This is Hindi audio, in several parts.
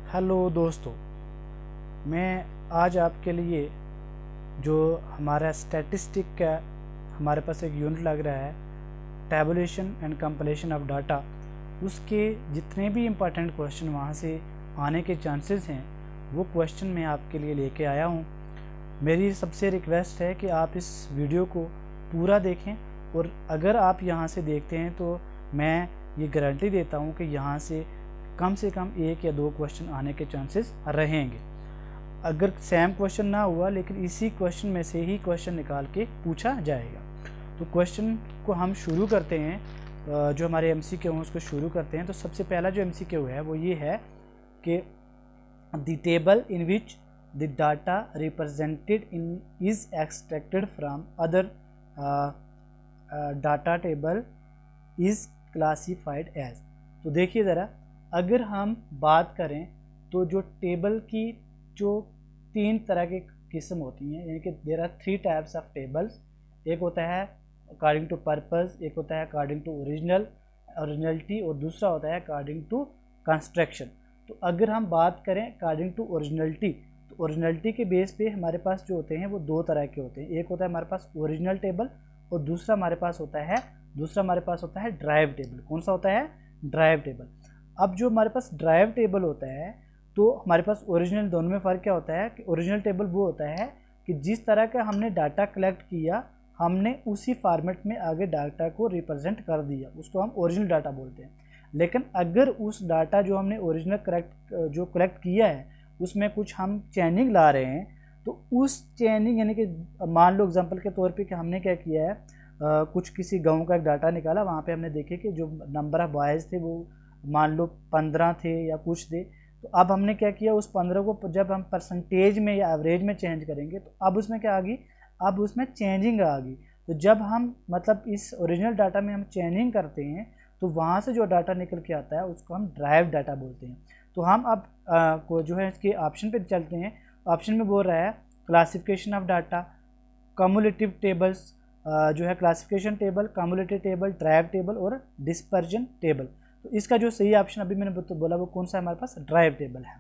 हेलो दोस्तों, मैं आज आपके लिए जो हमारा स्टैटिस्टिक का हमारे पास एक यूनिट लग रहा है, tabulation and compilation of data, उसके जितने भी इम्पोर्टेंट क्वेश्चन वहाँ से आने के चांसेस हैं वो क्वेश्चन मैं आपके लिए लेके आया हूँ। मेरी सबसे रिक्वेस्ट है कि आप इस वीडियो को पूरा देखें, और अगर आप यहाँ से देखते हैं तो मैं ये गारंटी देता हूँ कि यहाँ से कम 1 या 2 क्वेश्चन आने के चांसेस रहेंगे। अगर सेम क्वेश्चन ना हुआ लेकिन इसी क्वेश्चन में से ही क्वेश्चन निकाल के पूछा जाएगा। तो क्वेश्चन को हम शुरू करते हैं, जो हमारे एमसीक्यू हैं उसको शुरू करते हैं। तो सबसे पहला जो एमसीक्यू है वो ये है कि the table in which the data represented in is extracted from other data table is classified as. तो देखिए ज़रा, अगर हम बात करें तो जो टेबल की जो 3 तरह की किस्म होती हैं, यानी कि there are 3 types of tables. एक होता है अकॉर्डिंग टू पर्पस, एक होता है अकॉर्डिंग टू ओरिजिनलिटी, और दूसरा होता है अकॉर्डिंग टू कंस्ट्रक्शन। तो अगर हम बात करें अकॉर्डिंग टू ओरिजिनलिटी, तो ओरिजिनलिटी के बेस पे हमारे पास जो होते हैं वो 2 तरह के होते हैं। एक होता है हमारे पास ओरिजिनल टेबल, और दूसरा हमारे पास होता है ड्राइव टेबल। कौन सा होता है? Drive table. अब जो हमारे पास ड्राइव टेबल होता है, तो हमारे पास ओरिजिनल, दोनों में फ़र्क क्या होता है कि ओरिजिनल टेबल वो होता है कि जिस तरह का हमने डाटा कलेक्ट किया, हमने उसी फॉर्मेट में आगे डाटा को रिप्रेजेंट कर दिया, उसको हम ओरिजिनल डाटा बोलते हैं। लेकिन अगर उस डाटा जो हमने ओरिजिनल कलेक्ट किया है उसमें कुछ हम चेंजिंग ला रहे हैं, तो उस चेंजिंग, यानी कि मान लो एग्जांपल के तौर पे कि हमने क्या किया है, कुछ किसी गांव का एक डाटा निकाला, वहाँ पे हमने देखे कि जो नंबर ऑफ बॉयज़ थे वो मान लो 15 थे या कुछ थे। तो अब हमने क्या किया, उस 15 को जब हम परसेंटेज में या एवरेज में चेंज करेंगे तो अब उसमें क्या आ गई, अब उसमें चेंजिंग आ गई। तो जब हम मतलब इस ओरिजिनल डाटा में हम चेंजिंग करते हैं तो वहाँ से जो डाटा निकल के आता है उसको हम ड्राइव डाटा बोलते हैं। तो हम अब को जो है इसके ऑप्शन पे चलते हैं। ऑप्शन में बोल रहा है classification of data, cumulative tables, जो है classification table, cumulative table, drive table और डिस्पर्जन टेबल। तो इसका जो सही ऑप्शन अभी मैंने बोला वो कौन सा हमारे पास ड्राइव टेबल है।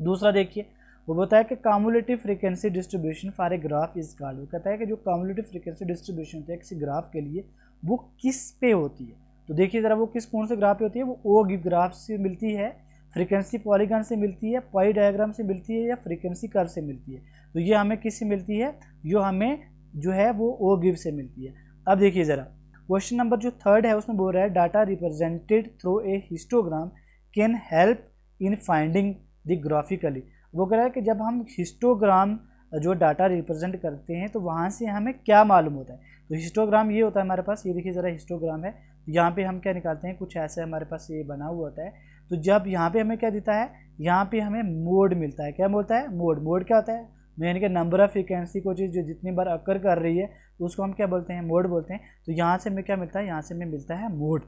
दूसरा देखिए, वो बताया कि cumulative frequency distribution for a graph is called. वो कहता है कि जो कम्युलेटिव फ्रीक्वेंसी डिस्ट्रीब्यूशन होती है किसी ग्राफ के लिए, वो किस पे होती है। तो देखिए ज़रा, वो कौन से ग्राफ पे होती है, वो ओ ग्राफ से मिलती है, फ्रीक्वेंसी पॉलीगन से मिलती है, पाई डायग्राम से मिलती है, या फ्रीक्वेंसी कर्व से मिलती है। तो ये हमें किससे मिलती है, जो हमें जो है वो ओ गिव से मिलती है। अब देखिए ज़रा, क्वेश्चन नंबर जो 3 है उसमें बोल रहा है data represented through a histogram can help in finding the graphically. वो कह रहा है कि जब हम हिस्टोग्राम जो डाटा रिप्रेजेंट करते हैं तो वहाँ से हमें क्या मालूम होता है। तो हिस्टोग्राम ये होता है हमारे पास, ये देखिए ज़रा हिस्टोग्राम है, यहाँ पे हम क्या निकालते हैं, कुछ ऐसे हमारे पास ये बना हुआ होता है। तो जब यहाँ पे हमें क्या देता है, यहाँ पे हमें मोड मिलता है। क्या बोलता है? मोड क्या होता है, यानी कि नंबर ऑफ फ्रीक्वेंसी को चीज़ जो जितनी बार अकर कर रही है तो उसको हम क्या बोलते हैं, मोड बोलते हैं। तो यहाँ से हमें क्या मिलता है, यहाँ से हमें मिलता है मोड।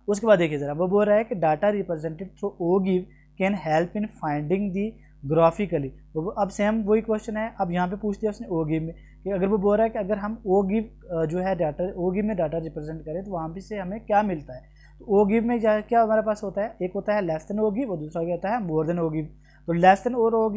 उसके बाद देखिए ज़रा, वो बोल रहा है कि data represented through ogive can help in finding the graphically. वो अब सेम वही क्वेश्चन है, अब यहाँ पे पूछ दिया उसने ओ गिव में, कि अगर वो बोल रहा है कि अगर हम ओ गिव जो है डाटा, ओ गिव में डाटा रिप्रेजेंट करें तो वहाँ पे से हमें क्या मिलता है। तो ओ गिव में क्या हमारे पास होता है, एक होता है लेस देन ओ गिव और दूसरा क्या होता है, मोर देन ओ गिव। तो लेस देन और ओ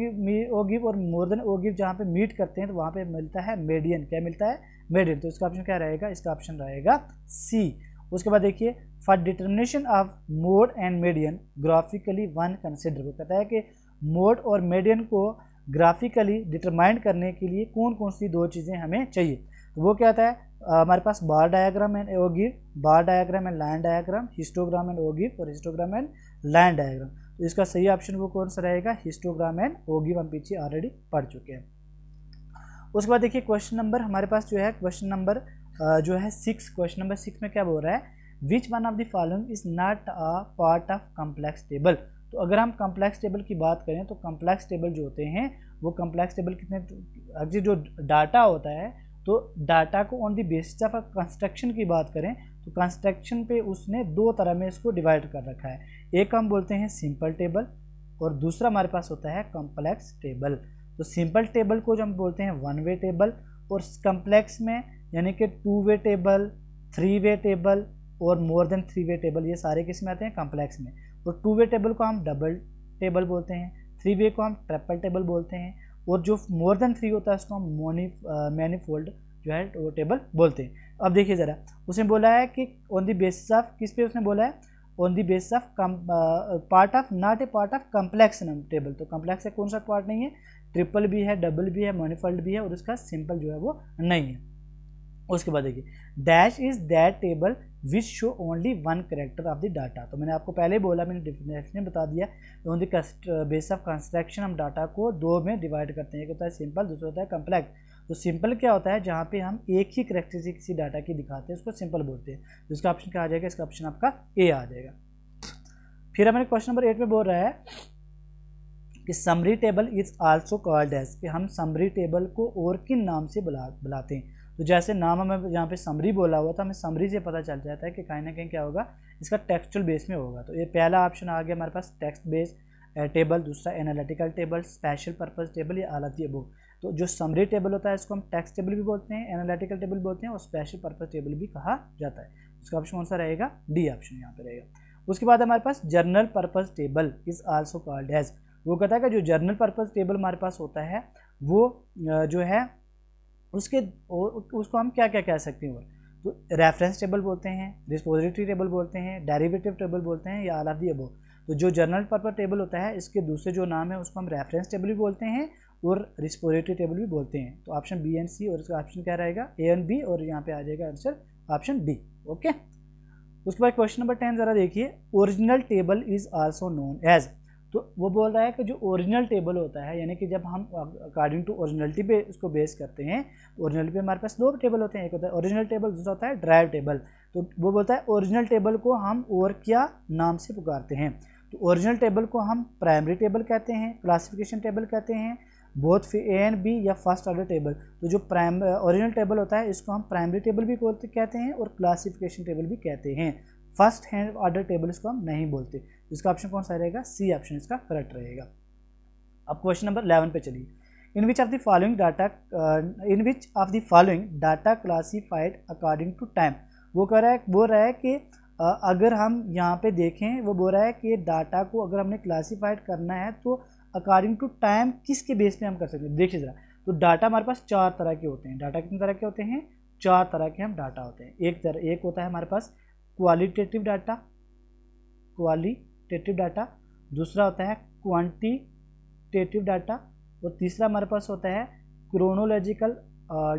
गिव और मोर देन ओ गिव जहाँ पे मीट करते हैं तो वहाँ पे मिलता है मीडियन। क्या मिलता है? मीडियन। तो इसका ऑप्शन क्या रहेगा, इसका ऑप्शन रहेगा सी। उसके बाद देखिए, for determination of mode and median graphically one consider. वो कहता है कि मोड और मीडियन को ग्राफिकली डिटरमाइन करने के लिए कौन कौन सी 2 चीज़ें हमें चाहिए। तो वो क्या आता है, हमारे पास bar diagram and ogive, bar diagram and line diagram, histogram and ogive और हिस्टोग्राम एंड लाइन डायग्राम। तो इसका सही ऑप्शन वो कौन सा रहेगा, हिस्टोग्राम एंड ओ गिव, हम पीछे ऑलरेडी पढ़ चुके हैं। उसके बाद देखिए क्वेश्चन नंबर हमारे पास जो है क्वेश्चन नंबर जो है 6। क्वेश्चन नंबर 6 में क्या बोल रहा है, which one of the following is not a part of complex table. तो अगर हम कम्प्लेक्स टेबल की बात करें तो कम्प्लेक्स टेबल जो होते हैं वो कम्प्लेक्स टेबल कितने, अगर जो डाटा होता है तो डाटा को on the basis of construction की बात करें तो कंस्ट्रक्शन पे उसने 2 तरह में इसको डिवाइड कर रखा है। एक हम बोलते हैं सिंपल टेबल और दूसरा हमारे पास होता है कम्प्लेक्स टेबल। तो सिंपल टेबल को जो हम बोलते हैं 1 वे टेबल, और कम्प्लेक्स में यानी कि 2 वे टेबल, 3 वे टेबल और मोर देन 3 वे टेबल, ये सारे किस में आते हैं, कम्प्लेक्स में। और 2 वे टेबल को हम डबल टेबल बोलते हैं, 3 वे को हम ट्रिपल टेबल बोलते हैं, और जो मोर देन 3 होता है उसको हम मैनीफोल्ड जो है वो टेबल बोलते हैं। अब देखिए ज़रा, उसने बोला है कि ऑन द बेसिस ऑफ, किस पे उसने बोला है, on the basis of part of, not a part of complex table. तो कम्प्लेक्स का कौन सा पार्ट नहीं है, ट्रिपल भी है, डबल भी है, मैनीफोल्ड भी है, और उसका सिंपल जो है वो नहीं है। उसके बाद देखिए, dash is that table which show only one character of the data. तो मैंने आपको पहले बोला, मैंने डिफिनेशन बता दिया, on the base of construction हम डाटा को 2 में डिवाइड करते हैं, एक होता है सिंपल, दूसरा होता है कम्प्लेक्स। तो सिंपल क्या होता है, जहाँ पे हम एक ही करेक्टरिस्टिक किसी डाटा की दिखाते हैं उसको सिंपल बोलते हैं। तो इसका ऑप्शन क्या आ जाएगा, इसका ऑप्शन आपका ए आ जाएगा। फिर हमारे क्वेश्चन नंबर 8 में बोल रहा है कि summary table is also called as, कि हम समरी टेबल को और किन नाम से बुलाते हैं। तो जैसे नाम हमें यहाँ पे समरी बोला हुआ था, हमें समरी से पता चल जाता है कि कहीं ना कहीं क्या होगा, इसका टेक्सचुअल बेस में होगा। तो ये पहला ऑप्शन आ गया हमारे पास टेक्स्ट बेस टेबल, दूसरा analytical table, special purpose table, या ऑल ऑफ द अबव। तो जो समरी टेबल होता है इसको हम टेक्स्ट टेबल भी बोलते हैं, एनालिटिकल टेबल बोलते हैं, और स्पेशल पर्पस टेबल भी कहा जाता है। उसका ऑप्शन कौन सा रहेगा, डी ऑप्शन यहाँ पे रहेगा। उसके बाद हमारे पास general purpose table is also called as, वो कहता है कि जो जर्नल पर्पस टेबल हमारे पास होता है वो जो है उसको हम क्या क्या कह सकते हैं, तो रेफरेंस टेबल बोलते हैं, रिपोजिटरी टेबल बोलते हैं, डेरिवेटिव टेबल बोलते हैं, या ऑल ऑफ द अबव। तो जो जर्नल पर्पस टेबल होता है इसके दूसरे जो नाम है उसको हम रेफरेंस टेबल भी बोलते हैं और रिपोजिटरी टेबल भी बोलते हैं। तो ऑप्शन बी एंड सी, और इसका ऑप्शन क्या रहेगा, ए एंड बी, और यहाँ पे आ जाएगा आंसर ऑप्शन डी। ओके, उसके बाद क्वेश्चन नंबर 10 जरा देखिए, original table is also known as. तो वो बोल रहा है कि जो ओरिजिनल टेबल होता है, यानी कि जब हम अकॉर्डिंग टू ओरिजिनलिटी पे उसको बेस करते हैं, तो ओरिजिनलिटी पे हमारे पास 2 टेबल होते हैं, एक होता है ओरिजिनल टेबल, दूसरा होता है ड्राइव टेबल। तो वो बोलता है ओरिजिनल टेबल को हम और क्या नाम से पुकारते हैं। तो ओरिजिनल टेबल को हम प्राइमरी टेबल कहते हैं, क्लासिफिकेशन टेबल कहते हैं, बोथ ए एंड बी, या फर्स्ट ऑर्डर टेबल। तो जो ओरिजिनल टेबल होता है इसको हम प्राइमरी टेबल भी कहते हैं और क्लासिफिकेशन टेबल भी कहते हैं। फर्स्ट हैंड ऑर्डर टेबल इसको हम नहीं बोलते। इसका ऑप्शन कौन सा रहेगा, सी ऑप्शन इसका करेक्ट रहेगा। अब क्वेश्चन नंबर 11 पे चलिए, in which of the following data classified according to time. वो बोल रहा है कि अगर हम यहाँ पे देखें, वो बोल रहा है कि डाटा को अगर हमने क्लासिफाइड करना है तो अकॉर्डिंग टू टाइम किसके बेस पे हम कर सकते हैं। देखिए जरा, तो डाटा हमारे पास 4 तरह के होते हैं। डाटा कितने तरह के होते हैं, 4 तरह के हम डाटा होते हैं। एक होता है हमारे पास क्वालिटेटिव डाटा, दूसरा होता है क्वांटिटेटिव डाटा, और तीसरा हमारे पास होता है क्रोनोलॉजिकल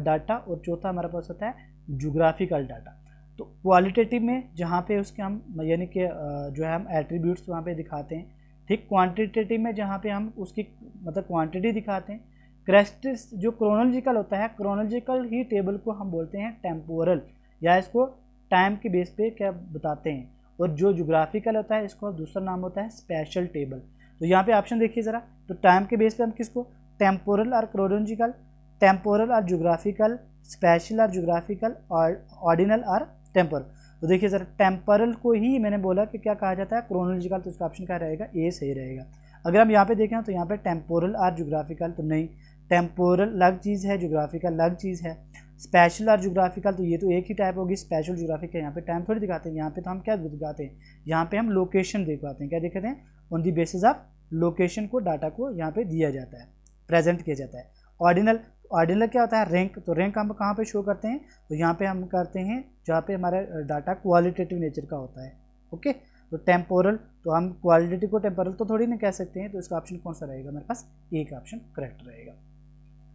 डाटा, और चौथा हमारे पास होता है ज्योग्राफिकल डाटा। तो क्वालिटेटिव में जहाँ पे उसके हम यानी कि जो है हम एट्रीब्यूट्स वहाँ पे दिखाते हैं, ठीक। क्वांटिटेटिव में जहाँ पे हम उसकी मतलब क्वांटिटी दिखाते हैं। कैरेक्टरिस्टिक्स जो क्रोनोलॉजिकल होता है, क्रोनोलॉजिकल ही टेबल को हम बोलते हैं टेम्पोरल, या इसको टाइम के बेस पे क्या बताते हैं। और जो ज्योग्राफिकल होता है इसको दूसरा नाम होता है स्पेशल टेबल। तो यहाँ पे ऑप्शन देखिए ज़रा, तो टाइम के बेस पे हम किसको, टेम्पोरल और क्रोनोलॉजिकल, टेम्पोरल और ज्योग्राफिकल, स्पेशल और ज्योग्राफिकल, और ऑर्डिनल और टेम्पोरल। तो देखिए ज़रा, टेम्पोरल को ही मैंने बोला कि क्या कहा जाता है, क्रोनोलॉजिकल। तो इसका ऑप्शन क्या रहेगा, ए सही रहेगा। अगर हम यहाँ पे देखें तो यहाँ पे टेम्पोरल और ज्योग्राफिकल, तो नहीं, टेम्पोरल अलग चीज़ है, ज्योग्राफिकल अलग चीज़ है। स्पेशल और ज्योग्राफिकल तो ये तो एक ही टाइप होगी, स्पेशल ज्योग्राफिकल। यहाँ पे टाइम थोड़ी दिखाते हैं, यहाँ पे तो हम क्या दिखाते हैं, यहाँ पे हम लोकेशन दिखाते हैं। क्या दिखाते हैं, on the basis of location को डाटा को यहाँ पे दिया जाता है, प्रेजेंट किया जाता है। ऑर्डिनल क्या होता है, रैंक। तो रैंक हम कहाँ पे शो करते हैं, तो यहाँ पे हम करते हैं जहाँ पे हमारा डाटा क्वालिटेटिव नेचर का होता है। ओके, तो टेम्पोरल, तो हम क्वालिटेटिव को टेम्पोरल तो थोड़ी ना कह सकते हैं। तो इसका ऑप्शन कौन सा रहेगा, हमारे पास ए का ऑप्शन करेक्ट रहेगा।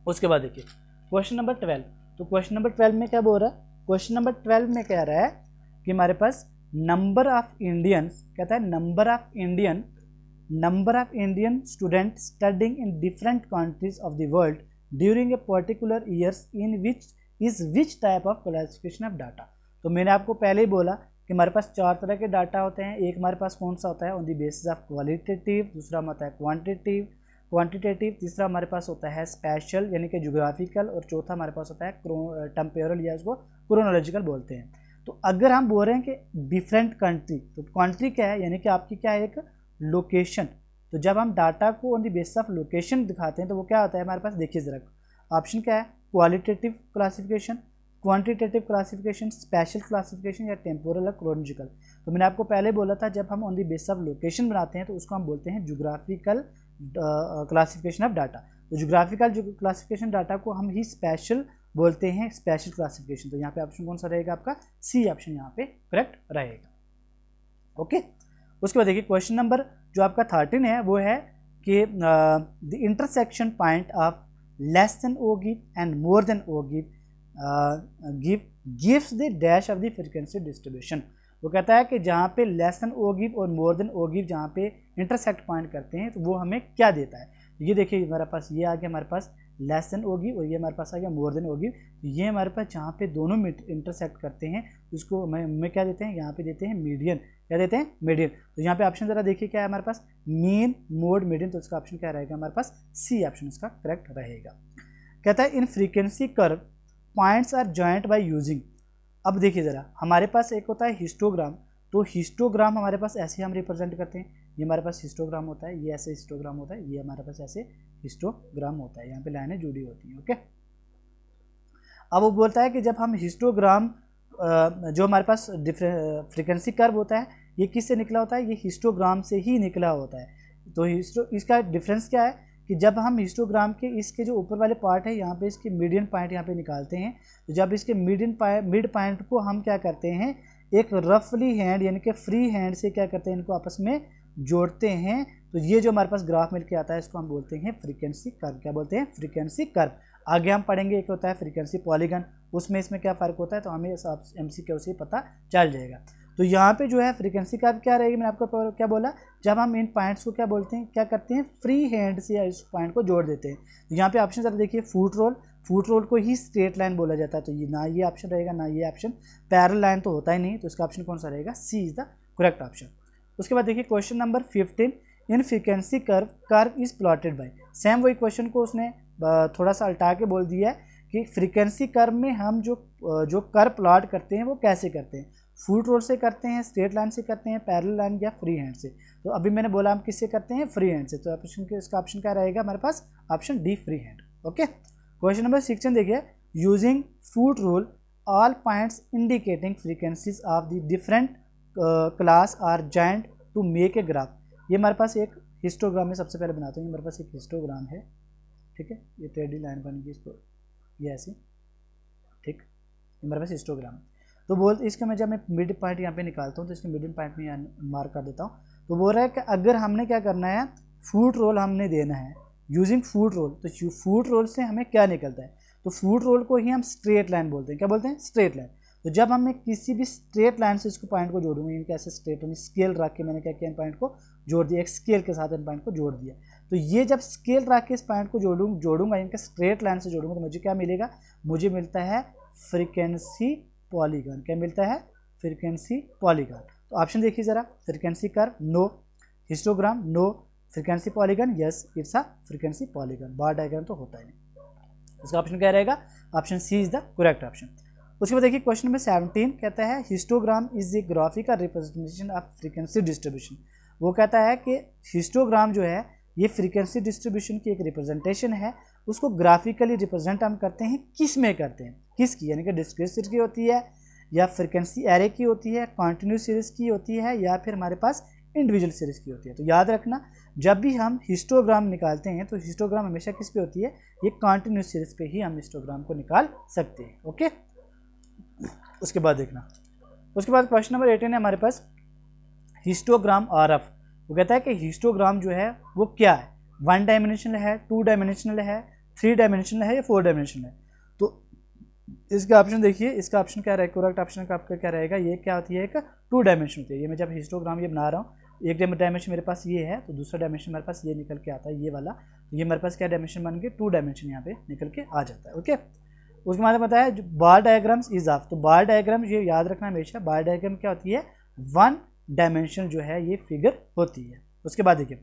उसके बाद देखिए क्वेश्चन नंबर 12। तो क्वेश्चन नंबर 12 में क्या बोल रहा है, क्वेश्चन नंबर 12 में कह रहा है कि हमारे पास नंबर ऑफ इंडियंस, कहता है number of Indian student studying in different countries of the world during a particular years in which type of classification of data. तो मैंने आपको पहले ही बोला कि हमारे पास 4 तरह के डाटा होते हैं। एक हमारे पास कौन सा होता है, on the basis of qualitative, दूसरा होता है क्वांटिटेटिव, तीसरा हमारे पास होता है स्पेशल यानी कि ज्योग्राफिकल, और चौथा हमारे पास होता है टेम्पोरल, या उसको क्रोनोलॉजिकल बोलते हैं। तो अगर हम बोल रहे हैं कि डिफरेंट कंट्री, तो कंट्री क्या है, यानी कि आपकी क्या है, एक लोकेशन। तो जब हम डाटा को on the basis of location दिखाते हैं तो वो क्या होता है हमारे पास, देखिए जरा ऑप्शन क्या है, qualitative classification, quantitative classification, special classification या टेम्पोरल और क्रोनोलॉजिकल। तो मैंने आपको पहले बोला था जब हम on the basis of location बनाते हैं तो उसको हम बोलते हैं ज्योग्राफिकल क्लासिफिकेशन ऑफ डाटा। तो ज्योग्राफिकल क्लासिफिकेशन डाटा को हम ही स्पेशल बोलते हैं, स्पेशल क्लासिफिकेशन। तो यहाँ पे ऑप्शन कौन सा रहेगा आपका? सी ऑप्शन यहाँ पे करेक्ट रहेगा। ओके, उसके बाद देखिए क्वेश्चन नंबर जो आपका 13 है वो है कि the intersection point of less than ogive and more than ogive gives the dash of the frequency distribution. वो कहता है कि जहाँ पे लेस देन ओ गिव और मोर देन ओ गिव जहाँ पे इंटरसेक्ट पॉइंट करते हैं तो वो हमें क्या देता है। ये देखिए हमारे पास ये आ गया, हमारे पास लेस देन ओ गिव और ये हमारे पास आ गया मोर देन ओ गिव। तो ये हमारे पास जहाँ पे दोनों इंटरसेक्ट करते हैं उसको हमें क्या देते हैं, यहाँ पे देते हैं मीडियन। क्या देते हैं? मीडियन। तो यहाँ पे ऑप्शन जरा देखिए क्या है हमारे पास, मीन, मोड, मीडियन। तो इसका ऑप्शन क्या रहेगा हमारे पास? सी ऑप्शन इसका करेक्ट रहेगा। कहता है in frequency curve points are joint by using. अब देखिए ज़रा, हमारे पास एक होता है हिस्टोग्राम। तो हिस्टोग्राम हमारे पास ऐसे हम रिप्रेजेंट करते हैं, ये हमारे पास हिस्टोग्राम होता है, ये ऐसे हिस्टोग्राम होता है, ये हमारे पास ऐसे हिस्टोग्राम होता है, यहाँ पे लाइनें जुड़ी होती हैं। ओके, अब वो बोलता है कि जब हम हिस्टोग्राम जो हमारे पास फ्रीक्वेंसी कर्व होता है ये किससे निकला होता है? ये हिस्टोग्राम से ही निकला होता है। तो इसका डिफरेंस क्या है कि जब हम हिस्टोग्राम के इसके जो ऊपर वाले पार्ट है यहाँ पे इसके मीडियन पॉइंट यहाँ पे निकालते हैं, तो जब इसके मिड पॉइंट को हम क्या करते हैं, एक रफली हैंड यानी कि फ्री हैंड से क्या करते हैं, इनको आपस में जोड़ते हैं। तो ये जो हमारे पास ग्राफ मिल के आता है इसको हम बोलते हैं फ्रीक्वेंसी कर्व। क्या बोलते हैं? Frequency curve. आगे हम पढ़ेंगे एक होता है फ्रीक्वेंसी पॉलीगन, उसमें इसमें क्या फ़र्क होता है तो हमें MCQ से पता चल जाएगा। तो यहाँ पे जो है फ्रीक्वेंसी कर्व क्या रहेगी, मैंने आपको क्या बोला, जब हम इन पॉइंट्स को क्या बोलते हैं, क्या करते हैं, फ्री हैंड से इस पॉइंट को जोड़ देते हैं। तो यहाँ पे ऑप्शन जरा देखिए, फुट रोल, फुट रोल को ही स्ट्रेट लाइन बोला जाता है। तो ये ना ये ऑप्शन रहेगा ना ये ऑप्शन, पैरेलल लाइन तो होता ही नहीं। तो इसका ऑप्शन कौन सा रहेगा? C is the correct option. उसके बाद देखिए question number 15, in frequency curve is plotted by. Same वही क्वेश्चन को उसने थोड़ा सा अल्टा के बोल दिया है कि फ्रीक्वेंसी कर्व में हम जो कर्व प्लॉट करते हैं वो कैसे करते हैं, फुट रोल से करते हैं, स्ट्रेट लाइन से करते हैं, पैरेलल लाइन या फ्री हैंड से। तो अभी मैंने बोला हम किससे करते हैं? फ्री हैंड से। तो इसका ऑप्शन क्या रहेगा हमारे पास? Option D, free hand. Okay, question number 16 देखिए, using foot rule all points indicating frequencies of the different class are joint to make a graph. ये हमारे पास एक हिस्टोग्राम है, सबसे पहले बनाते हैं। हमारे पास एक हिस्टोग्राम है, ठीक है, ये टेढ़ी लाइन बन गई इसको ये ऐसी, ठीक, हमारे पास हिस्टोग्राम। तो बोल इसका मैं जब मैं मिड पॉइंट यहाँ पे निकालता हूँ तो इसके मिडिल पॉइंट में यहाँ मार्क कर देता हूँ। तो बोल रहा है कि अगर हमने क्या करना है, फुट रोल हमने देना है यूजिंग फुट रोल, तो फुट रोल से हमें क्या निकलता है, तो फुट रोल को ही हम स्ट्रेट लाइन बोलते हैं। क्या बोलते हैं? Straight line. तो जब हमने किसी भी स्ट्रेट लाइन से इसको पॉइंट को जोड़ूंगा, इनके ऐसे स्ट्रेट लाइन स्केल रख के मैंने क्या किया, इन पॉइंट को जोड़ दिया, एक स्केल के साथ इन पॉइंट को जोड़ दिया। तो ये जब स्केल रख के इस पॉइंट को जोड़ूंगा इनके स्ट्रेट लाइन से जोड़ूंगा, तो मुझे क्या मिलेगा? मुझे मिलता है फ्रीक्वेंसी पॉलीगन। क्या मिलता है? Frequency polygon. तो ऑप्शन देखिए जरा, frequency curve no, histogram no, frequency polygon yes, it's a frequency polygon. Bar diagram तो होता ही नहीं। इसका ऑप्शन क्या रहेगा? Option C is the correct option. उसके बाद देखिए क्वेश्चन नंबर 17 कहता है, histogram is the graphical representation of frequency distribution. वो कहता है कि हिस्टोग्राम जो है ये फ्रीक्वेंसी डिस्ट्रीब्यूशन की एक रिप्रेजेंटेशन है, उसको ग्राफिकली रिप्रेजेंट हम करते हैं, किस में करते हैं, किसकी, यानी कि डिस्क्रीट सीरीज की होती है या फ्रीक्वेंसी एरे की होती है, कॉन्टिन्यूस सीरीज की होती है या फिर हमारे पास इंडिविजुअल सीरीज की होती है। तो याद रखना जब भी हम हिस्टोग्राम निकालते हैं तो हिस्टोग्राम हमेशा किस पे होती है, ये कॉन्टिन्यूस सीरीज पे ही हम हिस्टोग्राम को निकाल सकते हैं। ओके, उसके बाद देखना, उसके बाद क्वेश्चन नंबर 18 है हमारे पास, हिस्टोग्राम RF। वो कहता है कि हिस्टोग्राम जो है वो क्या है, 1 डायमेंशनल है, 2 डायमेंशनल है, 3 डायमेंशनल है या 4 डायमेंशनल है। तो इसका ऑप्शन देखिए, इसका ऑप्शन क्या रहेगा, करेक्ट ऑप्शन का आपका क्या रहेगा, ये क्या होती है, एक 2 डायमेंशन होती है। ये मैं जब हिस्टोग्राम ये बना रहा हूँ, एक डायमेंशन मेरे पास ये है, तो दूसरा डायमेंशन मेरे पास ये निकल के आता है, ये वाला। तो ये मेरे पास क्या डायमेंशन बन के 2 डायमेंशन यहाँ पे निकल के आ जाता है। ओके, उसके बाद बताया बार डायग्राम्स इज ऑफ। तो बार डायग्राम ये याद रखना हमेशा, बार डायग्राम क्या होती है, 1 डायमेंशन जो है ये फिगर होती है। उसके बाद देखिए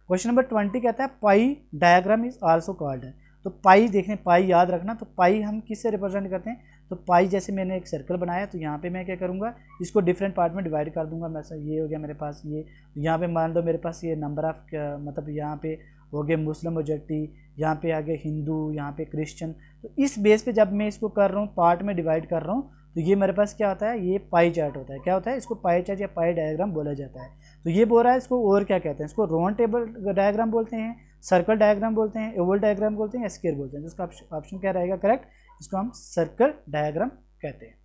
क्वेश्चन नंबर 20 कहता है, पाई डायग्राम इज आल्सो कॉल्ड है। तो तो पाई देखने, पाई याद रखना, तो पाई हम किससे रिप्रेजेंट करते हैं, तो पाई जैसे मैंने एक सर्कल बनाया तो यहाँ पे मैं क्या करूँगा, इसको डिफरेंट पार्ट में डिवाइड कर दूंगा। मैं ये हो गया मेरे पास, ये यहाँ पे मान लो मेरे पास ये नंबर ऑफ, मतलब यहाँ पे हो गए मुस्लिम मेजॉरिटी, यहाँ पे आ गए हिंदू, यहाँ पे क्रिश्चियन। तो इस बेस पे जब मैं इसको कर रहा हूँ, पार्ट में डिवाइड कर रहा हूँ, तो ये मेरे पास क्या होता है, ये पाई चार्ट होता है। क्या होता है, इसको पाई चार्ट या पाई डायग्राम बोला जाता है। तो ये बोल रहा है, इसको और क्या कहते हैं, इसको राउंड टेबल डायग्राम बोलते हैं, सर्कल डायग्राम बोलते हैं, ओवल डायग्राम बोलते हैं, या स्क्वायर बोलते हैं। तो इसका ऑप्शन क्या रहेगा करेक्ट, इसको हम सर्कल डायग्राम कहते हैं।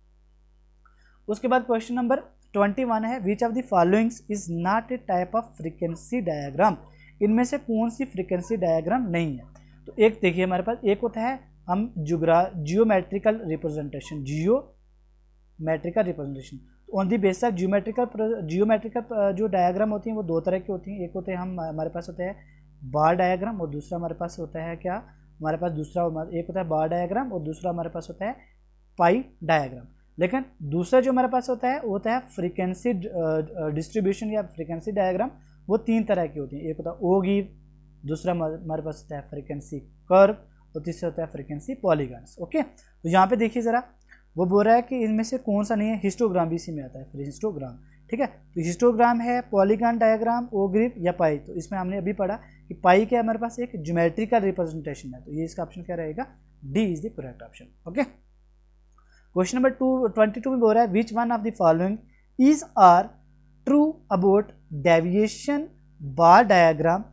उसके बाद क्वेश्चन नंबर 21 है, विच of the followings is not a type of frequency diagram. इनमें से कौन सी फ्रीक्वेंसी डायग्राम नहीं है। तो एक देखिए हमारे पास एक होता है हम geometrical representation, geometrical representation. On the basis of geometrical जो डायग्राम होती हैं वो दो तरह की होती हैं। एक होते हैं हमारे पास होता है बार डायग्राम, और दूसरा हमारे पास होता है क्या, हमारे पास दूसरा एक होता है बार डायग्राम और दूसरा हमारे पास होता है पाई डायग्राम। लेकिन दूसरा जो हमारे पास होता है वो होता है फ्रीक्वेंसी डिस्ट्रीब्यूशन या फ्रीक्वेंसी डायग्राम। वो तीन तरह की होती हैं, एक होता है ओगिव, दूसरा हमारे पास होता है फ्रीक्वेंसी कर्व, और तीसरा होता है फ्रीक्वेंसी पॉलीगन्स। ओके, तो यहाँ पे देखिए ज़रा, वो बोल रहा है कि इनमें से कौन सा नहीं है, हिस्टोग्राम भी इसी में आता है, फिर हिस्टोग्राम। ठीक है, तो हिस्टोग्राम है, पॉलीगन डायग्राम, ओग्रिफ या पाई। तो इसमें हमने अभी पढ़ा कि पाई क्या हमारे पास एक ज्योमेट्रिकल रिप्रेजेंटेशन है। तो ये इसका ऑप्शन क्या रहेगा, D is the correct option. Okay, question number 22 में बोल रहा है, which one of the following is are true about deviation bar diagram.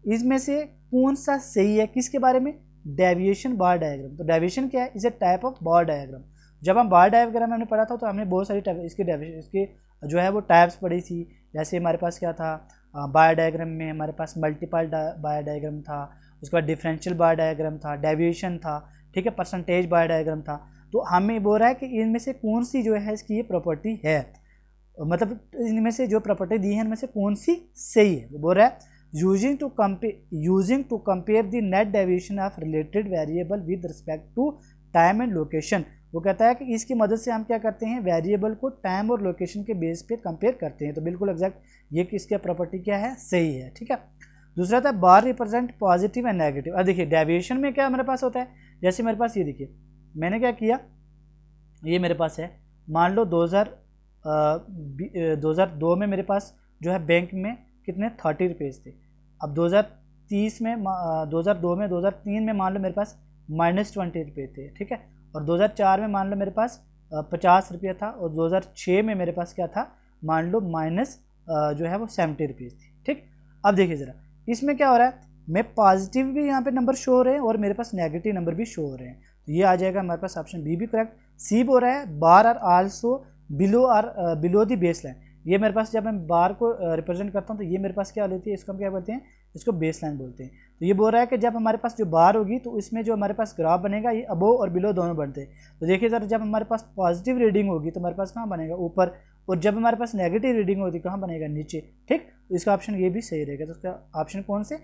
इसमें से कौन सा सही है, किसके बारे में, डेविएशन बार डायग्राम। तो डेविएशन क्या है, is a type of bar diagram. जब हम बार डायग्राम हमने पढ़ा था तो हमने बहुत सारी इसके जो है वो टाइप्स पढ़ी थी। जैसे हमारे पास क्या था, बार डायग्राम में हमारे पास मल्टीपल बार डायग्राम था, उसके बाद डिफरेंशियल बार डायग्राम था, डेविएशन था, ठीक है, परसेंटेज बार डायग्राम था। तो हमें बोल रहा है कि इनमें से कौन सी जो है इसकी ये प्रॉपर्टी है, मतलब इनमें से जो प्रॉपर्टी दी है इनमें से कौन सी सही है। वो बोल रहा है, using to compare the net deviation of related variable with respect to time and location. वो कहता है कि इसकी मदद से हम क्या करते हैं, वेरिएबल को टाइम और लोकेशन के बेस पे कंपेयर करते हैं। तो बिल्कुल एग्जैक्ट ये किसका प्रॉपर्टी क्या है, सही है। ठीक है, दूसरा था बार रिप्रेजेंट पॉजिटिव एंड नेगेटिव। अब देखिए डेविएशन में क्या हमारे पास होता है, जैसे मेरे पास ये देखिए, मैंने क्या किया, ये मेरे पास है, मान लो 2002 में मेरे पास जो है बैंक में कितने 30 रुपीज़ थे। अब 2030 में 2002 में 2003 में मान लो मेरे पास -20 रुपये थे। ठीक है, और 2004 में मान लो मेरे पास 50 रुपये था, और 2006 में मेरे पास क्या था, मान लो माइनस जो है वो 70 रुपीज़ थी। ठीक, अब देखिए ज़रा इसमें क्या हो रहा है, मैं पॉजिटिव भी यहाँ पे नंबर शो हो रहे हैं और मेरे पास नेगेटिव नंबर भी शो हो रहे हैं। तो ये आ जाएगा हमारे पास ऑप्शन बी भी करेक्ट। सी बोल रहा है, bar are also below the base line. ये मेरे पास जब मैं बार को रिप्रेजेंट करता हूँ तो ये मेरे पास क्या लेती है, इसको हम क्या बोलते हैं, इसको बेस लाइन बोलते हैं। तो ये बोल रहा है कि जब हमारे पास जो बार होगी तो इसमें जो हमारे पास ग्राफ बनेगा ये अबोव और बिलो दोनों बनते हैं। तो देखिए सर, जब हमारे पास पॉजिटिव रीडिंग होगी तो हमारे पास कहाँ बनेगा, ऊपर, और जब हमारे पास नेगेटिव रीडिंग होती है कहाँ बनेगा, नीचे। ठीक, तो इसका ऑप्शन ये भी सही रहेगा। तो इसका ऑप्शन कौन से,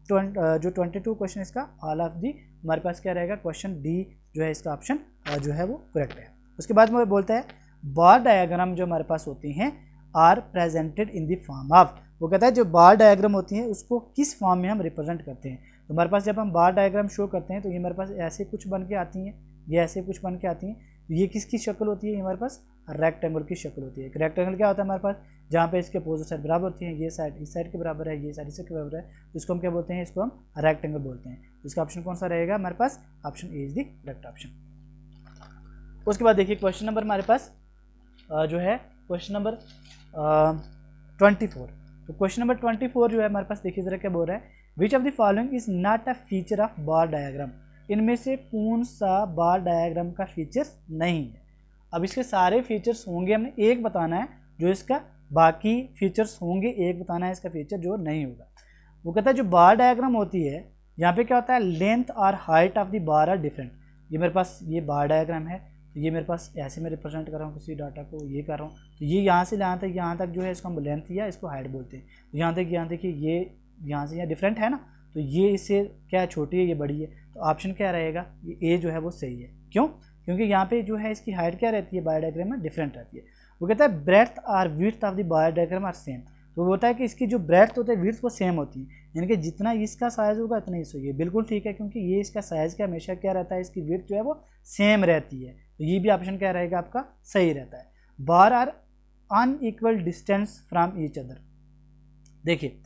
जो 22 क्वेश्चन इसका ऑल ऑफ दी हमारे पास क्या रहेगा, क्वेश्चन डी जो है इसका ऑप्शन जो है वो करेक्ट है। उसके बाद में बोलता है, बार डायग्राम जो हमारे पास होती हैं are presented in the form of. वो कहता है जो बार डायग्राम होती हैं उसको किस फॉर्म में हम रिप्रेजेंट करते हैं। तो हमारे पास जब हम बार डायग्राम शो करते हैं तो ये हमारे पास ऐसे कुछ बन के आती हैं, ये ऐसे कुछ बन के आती हैं। तो ये किसकी शक्ल होती है, हमारे पास रेक्टेंगल की शक्ल होती है। रेक्टेंगल क्या होता है हमारे पास, जहाँ पे इसके अपोजिट साइड बराबर होती है, ये साइड इस साइड के बराबर है, ये साइड इस साइड के बराबर है, तो इसको हम क्या बोलते हैं, इसको हम रेक्टेंगल बोलते हैं। इसका ऑप्शन कौन सा रहेगा हमारे पास, option A is the correct option. उसके बाद देखिए क्वेश्चन नंबर हमारे पास जो है क्वेश्चन नंबर 24। तो क्वेश्चन नंबर 24 जो है हमारे पास देखिए जरा क्या बोल रहा है, विच of the following is not a feature of bar diagram. इनमें से कौन सा बार डायग्राम का फीचर नहीं है। अब इसके सारे फीचर्स होंगे, हमने एक बताना है जो इसका बाकी फीचर्स होंगे, एक बताना है इसका फीचर जो नहीं होगा। वो कहता है जो बार डायग्राम होती है यहाँ पे क्या होता है, लेंथ और height of the bar are different. ये मेरे पास ये बार डायग्राम है, तो ये मेरे पास ऐसे मैं रिप्रेजेंट कर रहा हूँ किसी डाटा को, ये कर रहा हूँ, तो ये यहाँ से यहाँ तक जो है इसको हम लेंथ या इसको हाइट बोलते हैं। तो यहाँ देखिए ये यहाँ से यहाँ डिफरेंट है ना, तो ये इससे क्या छोटी है, ये बड़ी है। तो ऑप्शन क्या रहेगा, ये ए जो है वो सही है। क्यों, क्योंकि यहाँ पे जो है इसकी हाइट क्या रहती है बार डायग्राम में, डिफरेंट रहती है। वो कहता है ब्रेड्थ और width of the bar diagram are same. तो वो होता है कि इसकी जो ब्रेड्थ होता है विड्थ वो सेम होती है, यानी कि जितना इसका साइज़ होगा उतना इसका, ये बिल्कुल ठीक है क्योंकि ये इसका साइज़ का हमेशा क्या रहता है, इसकी विड्थ जो है वो सेम रहती है, तो ये भी ऑप्शन क्या रहेगा आपका सही रहता है। Bar are unequal distance from each other, देखिए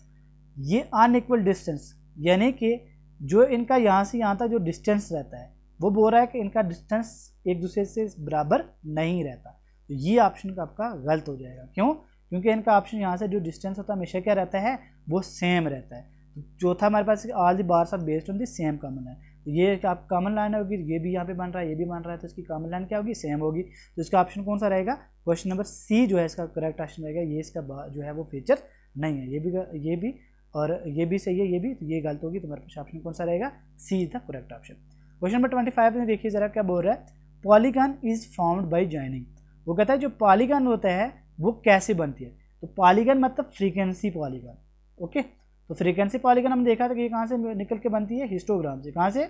ये अनइक्वल डिस्टेंस यानी कि जो इनका यहाँ से यहाँ तक जो डिस्टेंस रहता है वो बोल रहा है कि इनका डिस्टेंस एक दूसरे से बराबर नहीं रहता, तो ये ऑप्शन का आपका गलत हो जाएगा। क्यों? क्योंकि इनका ऑप्शन यहाँ से जो डिस्टेंस होता है हमेशा क्या रहता है, वो सेम रहता है। तो चौथा हमारे पास all the bars are based on the same common line, तो ये आप कॉमन लाइन होगी, ये भी यहाँ पे बन रहा है, ये भी बन रहा है, तो इसकी कॉमन लाइन क्या होगी, सेम होगी। तो इसका ऑप्शन कौन सा रहेगा, क्वेश्चन नंबर सी जो है इसका करेक्ट ऑप्शन रहेगा। ये इसका जो है वो फीचर नहीं है, ये भी और ये भी सही है, ये भी, तो ये गलत होगी। तुम्हारे पास ऑप्शन कौन सा रहेगा, C is the correct option. Question number 25 में देखिए जरा क्या बोल रहा है, polygon is formed by joining. वो कहता है जो पॉलीगन होता है वो कैसे बनती है, तो पॉलीगन मतलब फ्रीक्वेंसी पॉलीगन। ओके, तो फ्रीक्वेंसी पॉलीगन हम देखा था कि ये कहाँ से निकल के बनती है, हिस्टोग्राम से। कहाँ से,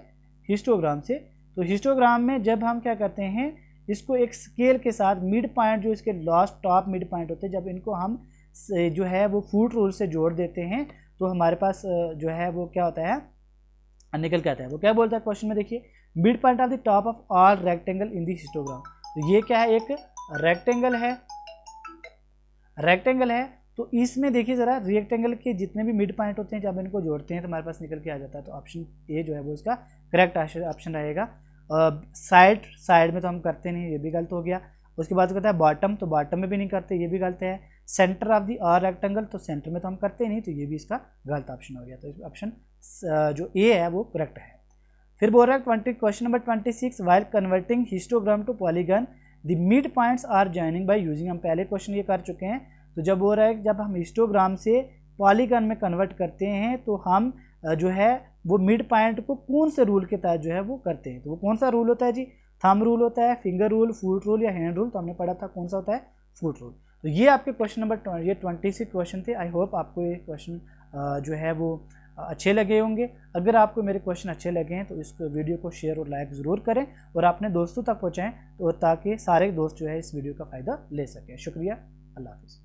हिस्टोग्राम से। तो हिस्टोग्राम में जब हम क्या करते हैं, इसको एक स्केल के साथ मिड पॉइंट जो इसके लास्ट टॉप मिड पॉइंट होते हैं, जब इनको हम जो है वो फुट रूल से जोड़ देते हैं तो हमारे पास जो है वो क्या होता है, निकल के आता है। वो क्या बोलता है क्वेश्चन में, देखिए mid point of the top of all rectangle in the histogram. तो ये क्या है, एक रेक्टेंगल है, रेक्टेंगल है। तो इसमें देखिए जरा रेक्टेंगल के जितने भी मिड पॉइंट होते हैं जब इनको जोड़ते हैं तो हमारे पास निकल के आ जाता है। तो ऑप्शन ए जो है वो इसका करेक्ट ऑप्शन रहेगा। साइड में तो हम करते नहीं, ये भी गलत हो गया। उसके बाद कहता है बॉटम, तो बॉटम में भी नहीं करते, ये भी गलत है। Centre of the are rectangle, तो सेंटर में तो हम करते नहीं, तो ये भी इसका गलत ऑप्शन हो गया। तो ऑप्शन जो ए है वो करेक्ट है। फिर बोल रहा है question number 26, while converting histogram to polygon the mid points are joining by using, हम पहले क्वेश्चन ये कर चुके हैं। तो जब बोल रहा है जब हम हिस्टोग्राम से पॉलीगन में कन्वर्ट करते हैं तो हम जो है वो मिड पॉइंट को कौन से रूल के तहत जो है वो करते हैं, तो वो कौन सा रूल होता है जी, थंब रूल होता है, फिंगर रूल, फुट रूल या हैंड रूल। तो हमने पढ़ा था कौन सा होता है, फुट रूल। तो ये आपके क्वेश्चन नंबर ये 26 क्वेश्चन थे। आई होप आपको ये क्वेश्चन जो है वो अच्छे लगे होंगे। अगर आपको मेरे क्वेश्चन अच्छे लगे हैं तो इस वीडियो को शेयर और लाइक ज़रूर करें और अपने दोस्तों तक पहुँचाएँ, तो ताकि सारे दोस्त जो है इस वीडियो का फ़ायदा ले सकें। शुक्रिया, अल्लाह हाफ़िज़।